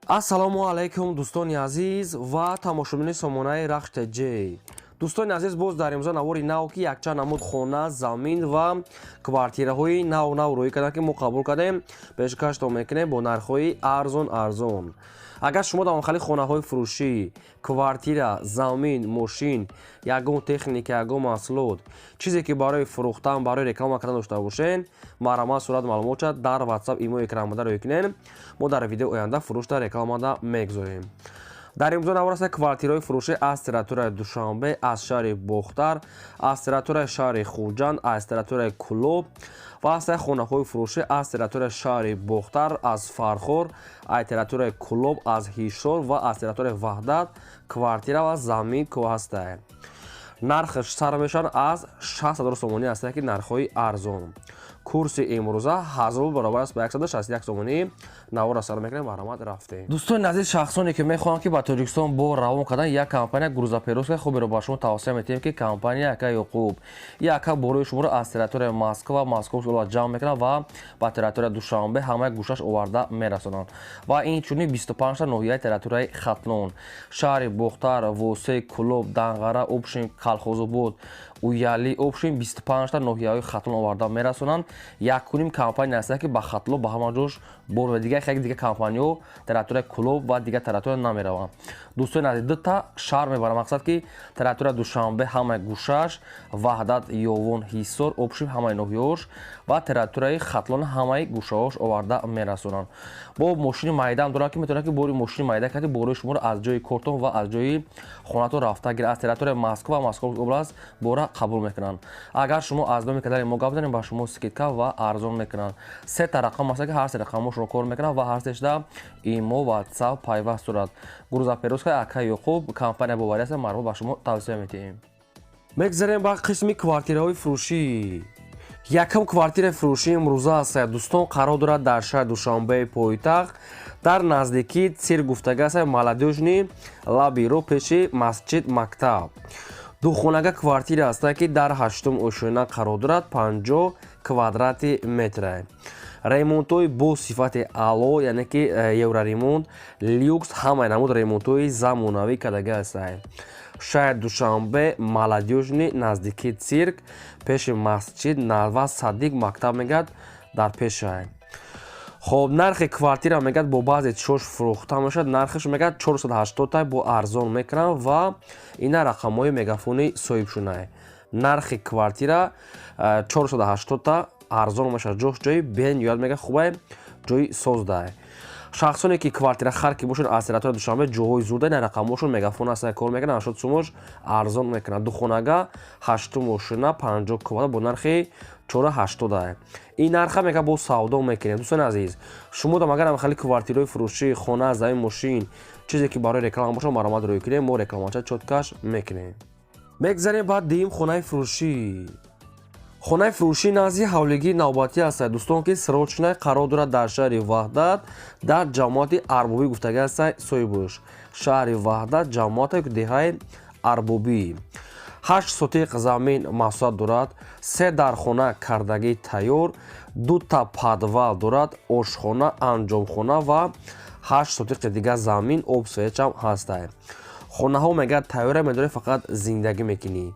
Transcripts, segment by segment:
ассалому алайкум дӯстони азиз ва тамошобини сомонаи рахш ТЖ. дӯстони азиз, боз дар имрӯза навори нав ки якчанд намуд хона, замин ва квартираҳои нав рӯй карданд ки мо қабул кардем, пешкаштон мекунем бо нархҳои арзон. агар шумо давомхали хонаҳои фурӯшӣ, квартира, замин, мошин, ягон техника, ягон маҳсулот, чизе ки барои фурӯхтан, барои реклама кардан дошта бошен, маърамат сурат маълумота дар WhatsApp имо экранмада рӯй кунен. мо дар видеои оянда фурӯшта рекламада мегузорем. дар имрӯза навор аст квартираҳои фурӯшӣ аз территорияи Душанбе, аз шаҳри Бохтар, аз территорияи шаҳри Хуҷанд, аз территорияи Кӯлоб ва аз хонаҳои фурӯшӣ аз территорияи шаҳри Бохтар, аз Фархор, аз территорияи Кӯлоб, аз Ҳишор ва аз территорияи Ваҳдат квартира ва замин ҳастанд. нархаш сар мешавад аз 60,000 сомонӣ аст ки нархҳои арзон. курси имрӯза 1000 баробар аст ба 161 сомонӣ. навора сар мекунем, маърамат рафтем. дӯстони азиз, шахсоне ки мехоҳанд ки ба Тоҷикистон бо равон кардан як компания грузоперевозка хуберо ба шумо тавсия метиҳем ки компания яка ёқуб яка борои шуморо аз территорияи Москва ҷамъ мекунад ва ба территорияи Душанбе ҳамаи гӯшаш оварда мерасонанд. ва инчунин 25 та ноҳияи территорияи Хатлон, шаҳри Бохтар, Восей, Кӯлоб, Данғара, Обшин, Калхозобод, Уяли, Обшин 25 та ноҳияҳои Хатлон оварда мерасонанд. якуним компания аст ки ба Хатлон ба ҳама ҷош бор ва дигар компанияҳо территорияи Кӯлоб ва дигар территория намераванд. дӯстони азиз, ду та шаҳр мебарам, мақсад ки территорияи Душанбе ҳамаи гӯшаш, Ваҳдат, Ёвон, Ҳисор, Обшин ҳамаи ноҳияҳош ва территорияи Хатлон ҳамаи гӯшаҳош оварда мерасонанд. бо мошини майдаам дорам ки метавонад ки бори мошини майда карди борои шуморо аз ҷои кортон ва аз ҷои хонатон рафта гир аз территорияи Москва област бора қабул мекунанд. агар шумо аз номи канали мо гап занед, ба шумо скидка ва арзон мекунанд. се та рақам аст ки ҳар се рақамошро кор мекунанд ва ҳар сешда имо, WhatsApp пайваст дорад. грузоперевозка яка ёқуб компания боварӣ аст, маърумот ба шумо тавсия метиҳем. мегзарем ба қисми квартираҳои фурӯшӣ. якам квартираи фурӯшӣ имрӯза аст дӯстон, қарор дорад дар шаҳри Душанбеи пойтахт дар наздикии цирк гуфтага аст, молодёжни лаби роҳ пеши масҷид мактаб. духонага квартира аст ки дар 8-ум ошӯна қарор дорад, 50 квадрати метр. ремонтҳои бо сифати аъло, яъне ки евроремонт, люкс, ҳамаи намуд ремонтҳои замонавӣ кардага ҳастанд. шаҳри Душанбе, молодёжни наздикии цирк пеши масҷид ва Садиқ мактаб мегӯяд дар пешай. хоб нархи квартира мегӯяд бо баъзе чош фурӯхта мешавад. нархаш мегӯяд 480 та бо арзон мекунанд ва ина рақамҳои мегафони соҳибшунай. нархи квартира 480 та арзон мешавад. ҷош ҷои бен ёяд мега хубай ҷои создай. шахсоне ки квартира хар ки бошанд аз территорияи Душанбе ҷоҳои зурда ина рақамошон мегафон аст кор мекунад, 80 сомош арзон мекунад. духонага 8-ум ошӯна 50 квадрат бо нархи 480. ин нарха мега бо савдо мекунем. дӯстони азиз, шумо дам агар хали квартираҳои фурӯшӣ, хона, замин, мошин, чизе ки барои реклама бошад, маърумат рӯй кунем, мо рекламача чоткаш мекунем. мегзарем ба дим хонаи фурӯшӣ. хонаи фурӯшӣ назди ҳавлигии навбатӣ аст дӯстон ки срочная қарор дорад дар шаҳри Ваҳдат дар ҷамоати Арбобӣ гуфтага аст соҳибуш. шаҳри Ваҳдат ҷамоати деҳаи Арбобӣ 8 сотиқ замин маҳсулат дорад, 3 дархона кардагии тайёр, 2 та подвал дорад, ошхона, анҷомхона ва 8 сотиқи дигар замин, обсвечам ҳастанд. хонаҳо мегӯяд тайёра медорӣ, фақат зиндагӣ мекунӣ.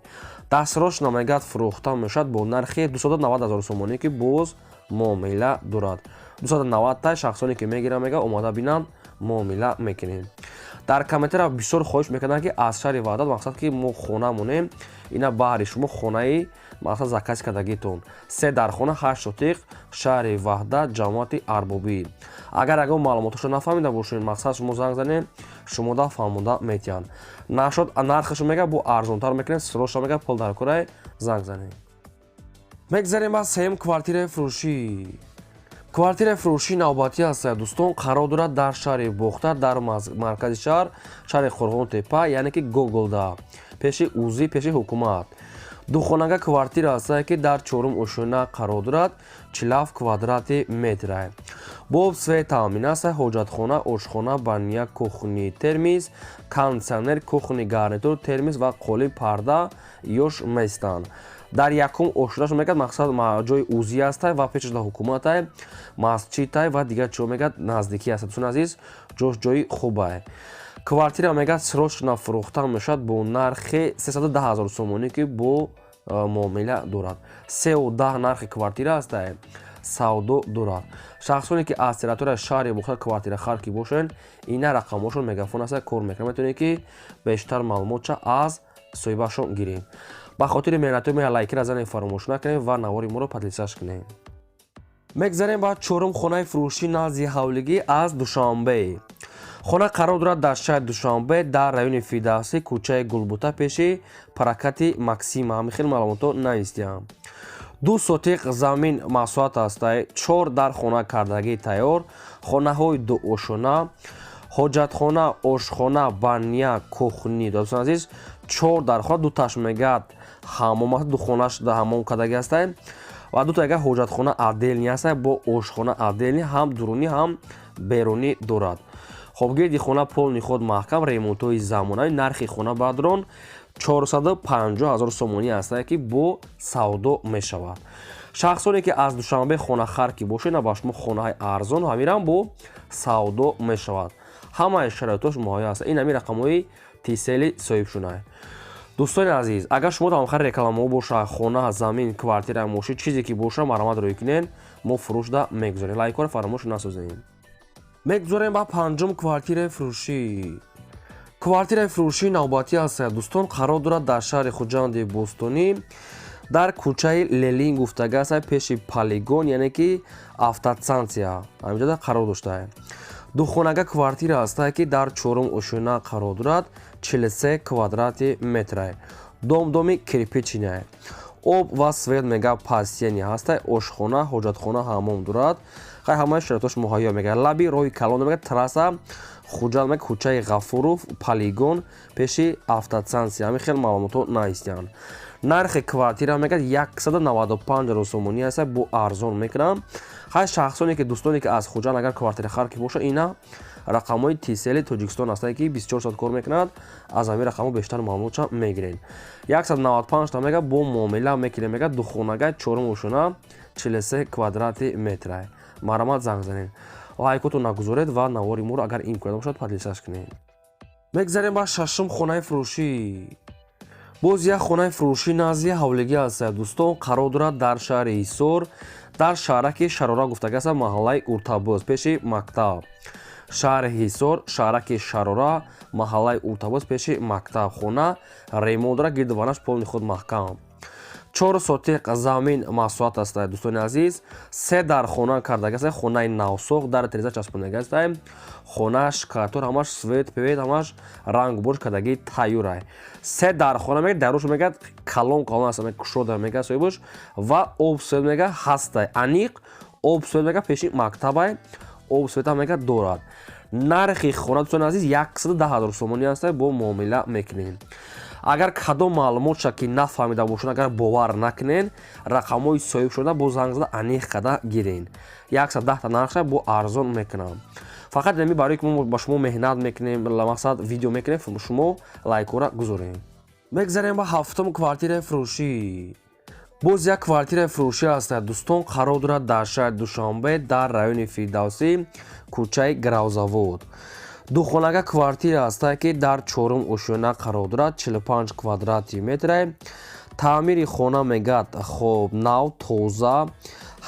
дастрочна мегӯяд фурӯхта мешавад бо нархи 290,000 сомонӣ ки боз муомила дорад. 290 та шахсоне ки мегиранд мега омада бинанд, муомила мекунем. дар комментария бисёр хоҳиш мекарданд ки аз шаҳри Ваҳдат, мақсад ки мо хона монем, ина баҳри шумо хонаи мақсад закази кардагитон. 3 дархона, 8 сотиқ, шаҳри Ваҳдат, ҷамоати Арбобӣ. агар ягон маълумоташро нафаҳмида бошед, мақсад шумо занг занед, шумо да фаҳмода метиҳанд. нашуд нархашо мега бо арзонтар мекунем, срочно мега пул дар кораи занг занед. мегзарем ба сеюм квартираи фурӯшӣ. квартираи фурӯшии навбатӣ аст дӯстон, қарор дорад дар шаҳри Бохтар, дар маркази шаҳр, шаҳри Қурғонтепа, яъне ки Гоголда, пеши узи, пеши ҳукумат. духонага квартира аст ки дар 4-ум ошӯна қарор дорад, 40 квадрати метр. бо све таъмин аст, ҳоҷатхона, ошхона, баня, кухни, термиз, кондитсионер, кухни гарнитур, термиз ва қолин парда ёш местанд. дар якум ошураш мегӯяд мақсад ҷои ӯзӣ астай ва пешашда ҳукуматай масҷидай ва дигар чио мегӯяд наздикӣ аст. дӯстони азиз ҷош ҷои хубай. Квартира мегӯяд срочно фурӯхта мешавад бо нархи 310 000 сомонӣ ки бо муомила дорад. 310 нархи квартира астай савдо дорад. Шахсоне ки аз территорияи шаҳри мухталиф квартира харки бошен ина рақамҳошон мегафон аста кор мекунад. метавонед ки бештар маълумотша аз соҳибашон гирем. ба хотири меҳнати мо лайкира занем фаромӯш накунем ва навори моро подписаш кунем. мегзарем ба чорум хонаи фурӯшӣ назди ҳавлигӣ аз Душанбе. хона қарор дорад дар шаҳри Душанбе дар райони Фидавсӣ кӯчаи Гулбута пеши паракати Максима. ҳамин хел маълумото наистиям. 2 сотиқ замин маҳсулот астай 4 дар хона кардагии тайёр, хонаҳои дуошона, ҳоҷатхона, ошхона, баня, кухни. дӯстон азиз 4 дар хона, 2 таш мегӯяд ҳаммом аст, 2 хонаш да ҳаммом кардагӣ астай ва 2 та ягар ҳоҷатхона отдельни астай бо ошхона отдельни, ҳам дурунӣ ҳам берунӣ дорад. хоб гирди хона полни худ маҳкам, ремонтҳои замонавӣ. нархи хона бадрон 450 000 сомонӣ астае ки бо савдо мешавад. шахсоне ки аз Душанбе хонахар ки бошед ба шумо хонаҳои арзон ҳамирам бо савдо мешавад. ҳамаи шароитош муҳайё аст. ин ҳамин рақамҳои тисели соҳибшунай. дӯстони азиз, агар шумо тамохари рекламаҳо боша хона, замин, квартира, мошин чизе ки боша маромад рӯй кунен, мо фурӯшда мегузорем. лайкҳоро фаромӯш насозем. мегузорем ба панҷум квартираи фурӯшӣ. квартираи фурӯшӣ навбатӣ аст. дӯстон қарор дорад дар шаҳри Хуҷанди Бостонӣ дар кӯчаи Лелин гуфтага аст пеши полигон, яъне ки автостансия ҳаминҷода қарор доштае. духонага квартира астае ки дар чорум ошӯна қарор дорад 43 квадрати метрае. домдоми кирпичинае. об ва свет мега пастияни ҳастае. ошхона, ҳоҷатхона, ҳаммом дорад. ҳамаи шароитош муҳайё мегӯяд. лаби роҳи калон мегӯяд трасса Хуҷанд мега кӯчаи Ғафуров полигон пеши автостансия. ҳамин хел маълумото наистиянд. нархи квартира мегӯяд 195 000 сомонӣ аст бо арзон мекунам. ҳай шахсоне ки дӯстоне ки аз Хуҷанд агар квартира харки боша ина рақамҳои тисели Тоҷикистон астае ки 24 соат кор мекунад. аз ҳамин рақамҳо бештар маълумотша мегирен. 195 та мега бо муомила мекунем. мега духонага 4 ошӯна 43 квадрати метрае. маромад занг занед. лайкотон нагузоред ва навори моро агар имконият бошад подписаш кунед. мегзарем ба шашум хонаи фурӯшӣ. боз як хонаи фурӯшӣ назди ҳавлигӣ аст. дӯстон қарор дорад дар шаҳри Ҳисор дар шаҳраки Шарора гуфтага аст маҳаллаи Уртабоз пеши мактаб. шаҳри Ҳисор шаҳраки Шарора маҳаллаи Уртабоз пеши мактаб. хона ремонт дорад, гирдуванаш полни худ маҳкам. 4 сотиқ замин маҳсулот аст. дӯстони азиз 3 дар хона кардага аст. хонаи навсох дар тиреза часпондага аст. хонаш картор ҳамаш свет певет ҳамаш ранг бош кардагии тайёрай. 3 дар хона мегӯяд даруш мегӯяд калон аст кушода мегӯяд соҳибош ва об свет мегӯяд ҳастай аниқ об свет мегӯяд пеши мактабай об света мегӯяд дорад. нархи хона дӯстони азиз 110 000 сомонӣ аст бо муомила мекунем. агар кадом маълумотша ки нафаҳмида бошад агар бовар накунен рақамҳои соҳиб шуда бо занг зада аниқ када гирен. 110 та нархша бо арзон мекунам. фақат нами барои ки мо ба шумо меҳнат мекунем мақсад видео мекунем шумо лайкора гузорем. мегзарем ба ҳафтум квартираи фурӯшӣ. боз як квартираи фурӯшӣ аст. дӯстон қарор дорад дар шаҳри Душанбе дар райони Фирдавсӣ кӯчаи Гравзавод. духонага квартира астае ки дар чорум ошӯна қарор дорад 45 квадрати метрае. таъмири хона мегӯяд хоб нав тоза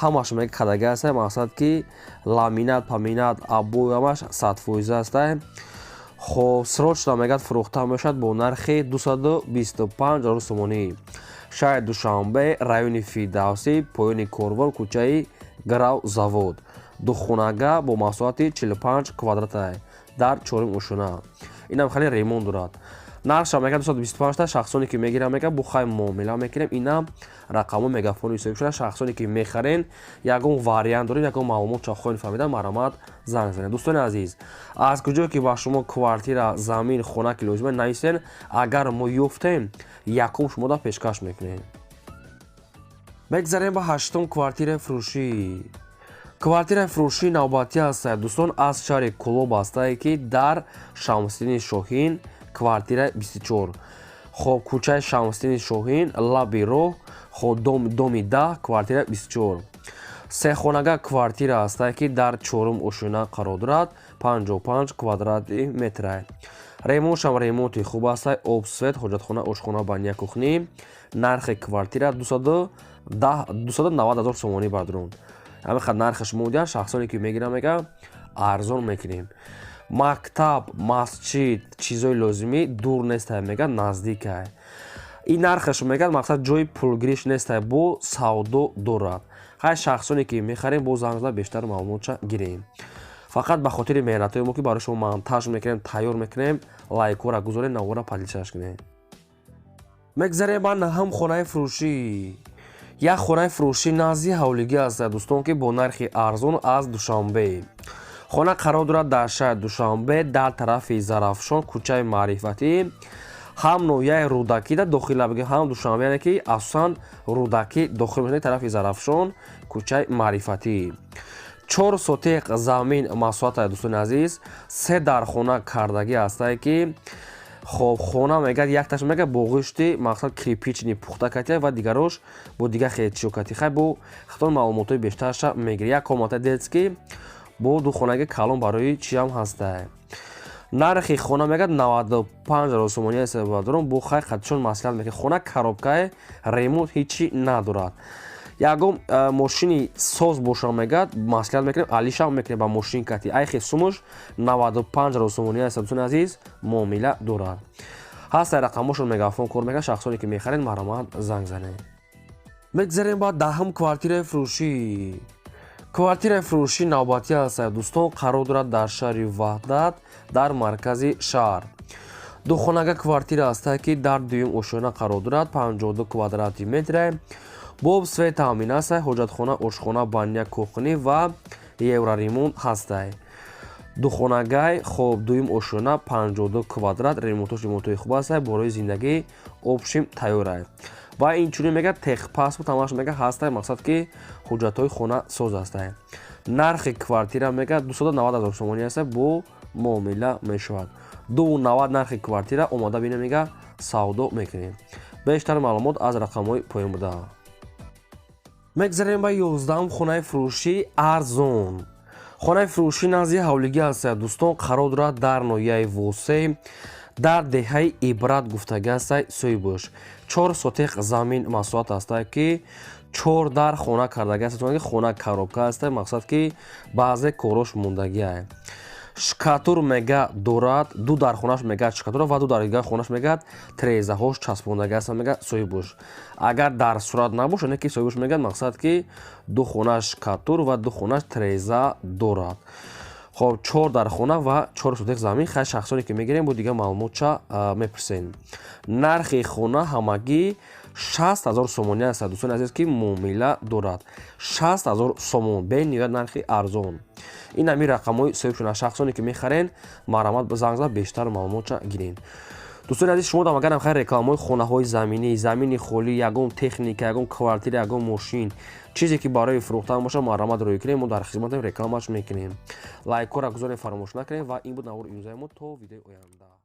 ҳамаш мега кадага аст. мақсад ки ламинат паминат аббои ҳамаш 100% астае. хоб срочно мегӯяд фурӯхта мешавад бо нархи 225 000 сомонӣ. шаҳри Душанбе райони Фирдавсӣ поёни корвор кӯчаи Гравзавод. духонага бо маҳсулоти 45 квадратае дар чорум ошӯна. инам хеле ремонт дорад. нархша мега 225 та. шахсоне ки мегирам мега бо хай муомила мекунем. ина рақамҳо мегафони ҳисобӣ шуда. шахсоне ки мехарен ягон вариант доред ягон маълумотша хоҳед фаҳмида маромад занг занед. дӯстони азиз аз куҷое ки ба шумо квартира замин хона ки лозима наистен агар мо ёфтем якум шумо да пешкаш мекунем. мегзарем ба ҳаштум квартираи фурӯшӣ. квартираи фурӯшӣ навбатӣ аст. дӯстон аз шаҳри Кӯлоб астае ки дар Шамсиддини Шоҳин квартираи 24. хоб кӯчаи Шамсиддини Шоҳин, лаби роҳ, хоб доми 10, квартира 24. Сехонага квартира астае ки дар 4 ошӯна қарор дорад, 55 квадрати метр. Ремонтшам ремонти хуб астае, обсвет, ҳоҷатхона, ошхона, баня, кухнӣ. Нархи квартира 290 000 сомонӣ бардурун. Ҳамин нархаш мондан, шахсоне ки мегирам мега арзон мекунем. Мактаб, масҷид, чизои лозимӣ дур нестае, мега наздик ай. Ин нархаш мегад мақсад ҷои пулгириш нестае, бо савдо дорад. ҳай шахсоне ки мехарем бо занг зада бештар маълумотша гирем. Фақат ба хотири меҳнатҳои мо ки барои шумо монтаж мекунем, тайёр мекунем, лайкора гузорем, навора падилшаш кунем. мегзарем ба наҳам хонаи фурӯшӣ. як хонаи фурӯшӣ назди ҳавлигӣ аст дӯстон ки бо нархи арзон аз Душанбе. хона қарор дорад дар шаҳри Душанбе, дар тарафи Зарафшон, кӯчаи Маърифатӣ. ҳам ноҳияи Рӯдакӣ дар дохила бигем, ҳам Душанбе, яъне ки асосан Рӯдакӣ дохил мешавад, тарафи Зарафшон, кӯчаи Маърифатӣ. 4 сотиқ замин масоҳат дӯстони азиз, 3 дар хона кардагӣ астае ки хоб хона мегад якташ мегад бо ғӯшти мақсад кирпични пухта катия ва дигарош бо дига хечиё кати. хай бо хатон маълумотои бештарша мегирӣ. як комата дедс ки бо ду хонаги калон барои чиам ҳастае. нархи хона мегад 95 000 сомонӣ аст бардорум, бо хай хатишон маслиҳат мекунад. хона коробкае, ремонт ҳичи надорад. ягон мошини соз бошам мегад маслиҳат мекунем, алишам мекунем ба мошин кати. айхи сумуш 95 000 сомонӣ аст дӯстони азиз, муомила дорад. ҳастай рақамошон мегафон кор мекунад. шахсоне ки мехаред маромад занг занед. мегзарем ба даҳум квартираи фурӯшӣ. квартираи фурӯшӣ навбатӣ аст дӯстон, қарор дорад дар шаҳри Ваҳдат, дар маркази шаҳр. духонага квартира астае ки дар дуюм ошӯна қарор дорад, 52 квадрати метр. боб свет таъмин астае, ҳоҷатхона, ошхона, баня, кухнӣ ва евроремонт ҳастае. духонагай хоб дуюм ошӯна 52 квадрат, ремонтои хуб астае, борои зиндагӣ обшим тайёрае. ва инчунин мегӯяд техпаспорт ҳамаш мега ҳастае, мақсад ки ҳуҷҷатҳои хона соз астае. нархи квартира мегӯяд 290 000 сомонӣ астае, бо муомила мешавад. 290 нархи квартира, омода бинем мега савдо мекунем. бештар маълумот аз рақамҳои поёнбуда. мегзарем ба 11 хонаи фурӯшӣ арзон. хонаи фурӯшӣ назди ҳавлигӣ аст дӯстон, қарор дорад дар ноҳияи Восеъ, дар деҳаи Ибрат гуфтагӣ астае, Сӯйбӯш. 4 сотиқ замин масоҳат астае ки 4 дар хона кардагӣ аст. хона коробка астае, мақсад ки баъзе корош мондагиае. шкатур мега дорад, ду дар хонаш мегад шкатура ва ду дар дигаи хонаш мегад трезаҳош часпондагӣ аст, мега Сӯйбӯш. агар дар сурат набошад, не ки Сӯйбӯш мегад, мақсад ки ду хонаш шкатур ва ду хонаш треза дорад. хоб 4 дар хона ва 4 сотиқ замин. хай шахсоне ки мегирем бо дига маълумотша мепурсем. нархи хона ҳамагӣ 60 000 сомонӣ аст дӯстони азиз, ки муомила дорад. 60 000 сомон, бениҳоят нархи арзон. ин ҳамин рақамҳои соҳибшуна. шахсоне ки мехарен маромад ба занг зада бештар маълумотша гирен. дӯстони азиз, шумо дар магарам хай рекламаҳои хонаҳои заминӣ, замини холӣ, ягон техника, ягон квартира, ягон мошин, чизе ки барои фурӯхтан бошад, маромад рӯй кунем, мо дар хизматем рекламаш мекунем. лайкора гузорем фаромӯш накунем ва ин буд навори имрӯзаи мо. То видеои оянда.